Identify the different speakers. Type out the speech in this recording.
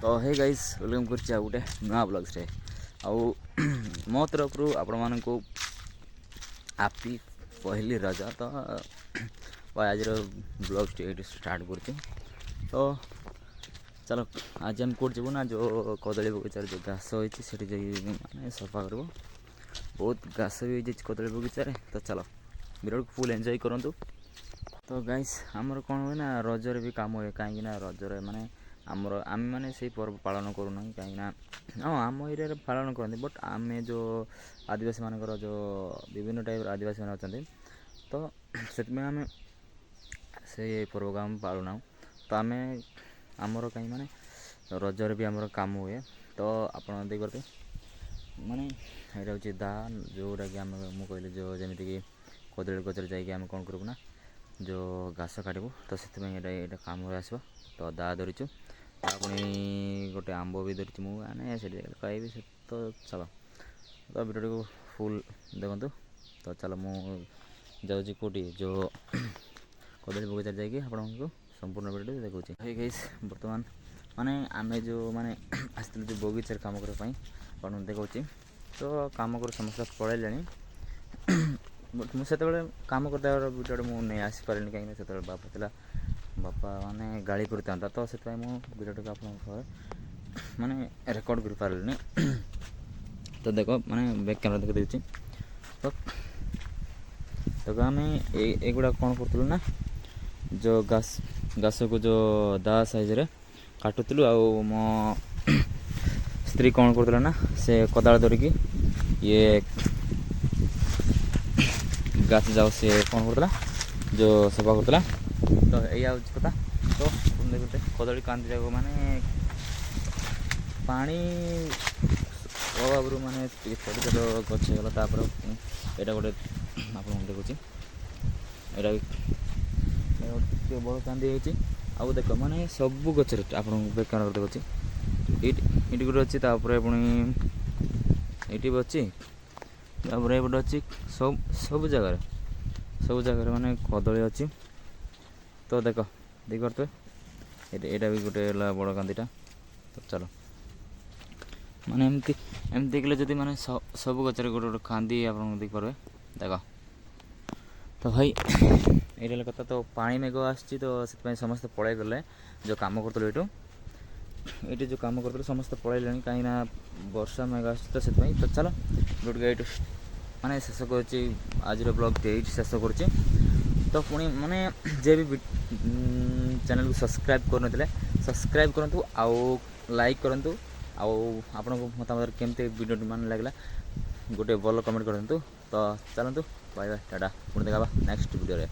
Speaker 1: तो hey guys welcome कर गोटे नुआ ब्लग्स रे आउ मो तरफ आपण मानू हैप्पी पहली रज तो आज ब्लग स्टार्ट कर तो चलो आज हम कौट जीवु ना जो कदली बगीचार जो घास होती माने सफा कर बहुत घास भी हो कदली बगीचार तो चलो वीडियो को फुल एंजॉय करूँ। तो गाइस आमर कौन हुए ना रजर भी काम हुए कहीं रजर माने आमर आम मैंने से पर्व पालन करूना कहीं हाँ आम एरिया पालन करते बट आम जो आदिवासी मानकर जो विभिन्न टाइप आदिवासी मैंने अच्छा तो से आम से पर्व को आम पालुना तो आम आमर कहीं माने रजर भी आमर काम हुए तो आप देखते माने यहाँ हूँ दा जोटा कि आम मुझे कहली जो जमीक कदली गचर जाम कौन करूँ ना जो घास काटबू तो से काम आसो तो दा धरीचु पुणी गोटे आंब भी धरी मुझे से कहबी से तो चलो तो वीडियो को फुल देखु तो चलो मुझे कौटी जो कदली बगीचा जाकि आपको संपूर्ण वीडियो देखा गाइस बर्तमान माने आम जो माने आसलु जो बगीचार काम करने देखा तो काम कर समस्त पड़े बट मुझे कम करते वीडियो मुझे नहीं आसीपारे कहीं से बापा था बापा माने गाड़ी करता तो से वीडियो को आप माने रेकर्ड कर पारे तो देखो माने बैक कैमरा देख देती तो देखो आम एगुड़ा कौन करूँ ना जो घास को जो दा साइज रे काटुलु आ मो स्त्री कौन करूँ ना से कोदाल धरिकी ये गाछ जाओ सी कौन करता जो सफा करता तो यही कथा तो देखते कदली कांदी जाक माने पानी अभाव माने छोट छोट गछ गला यहाँ गोटे आप देखुच यहाँ गोटे बड़ कांदी होती आउ देख माने सबू गचर आप बेकार देखुच ये गोटे अच्छी पुणी ये भी अच्छी तापर एपटे अच्छी सब जगार माने कदली अच्छी तो देख देखते यहाँ भी गोटे बड़ कांदीटा तो चलो माने एमती देखले जदि माने सब गचर गोटे गोटे कांदी आप देख पारे देख तो भाई ये कथा तो पानी मेघ आसी तो से समस्त पलि गले जो कम करूँ ये जो कम कर समस्त पलैले कहीं वर्षा मेघ आस तो चलो वीडियो ये माने शेष कर आज ब्लॉग ये शेष कर तो पुणी माने जे भी चैनल को सब्सक्राइब करते सब्सक्राइब करूँ आउ लाइक करूँ आपण मतामत केमती वीडियो मान लगला गोटे भल कमेंट करूँ तो चलतु बाय बाय टाटा पुणी देखा नेक्स्ट वीडियो रे।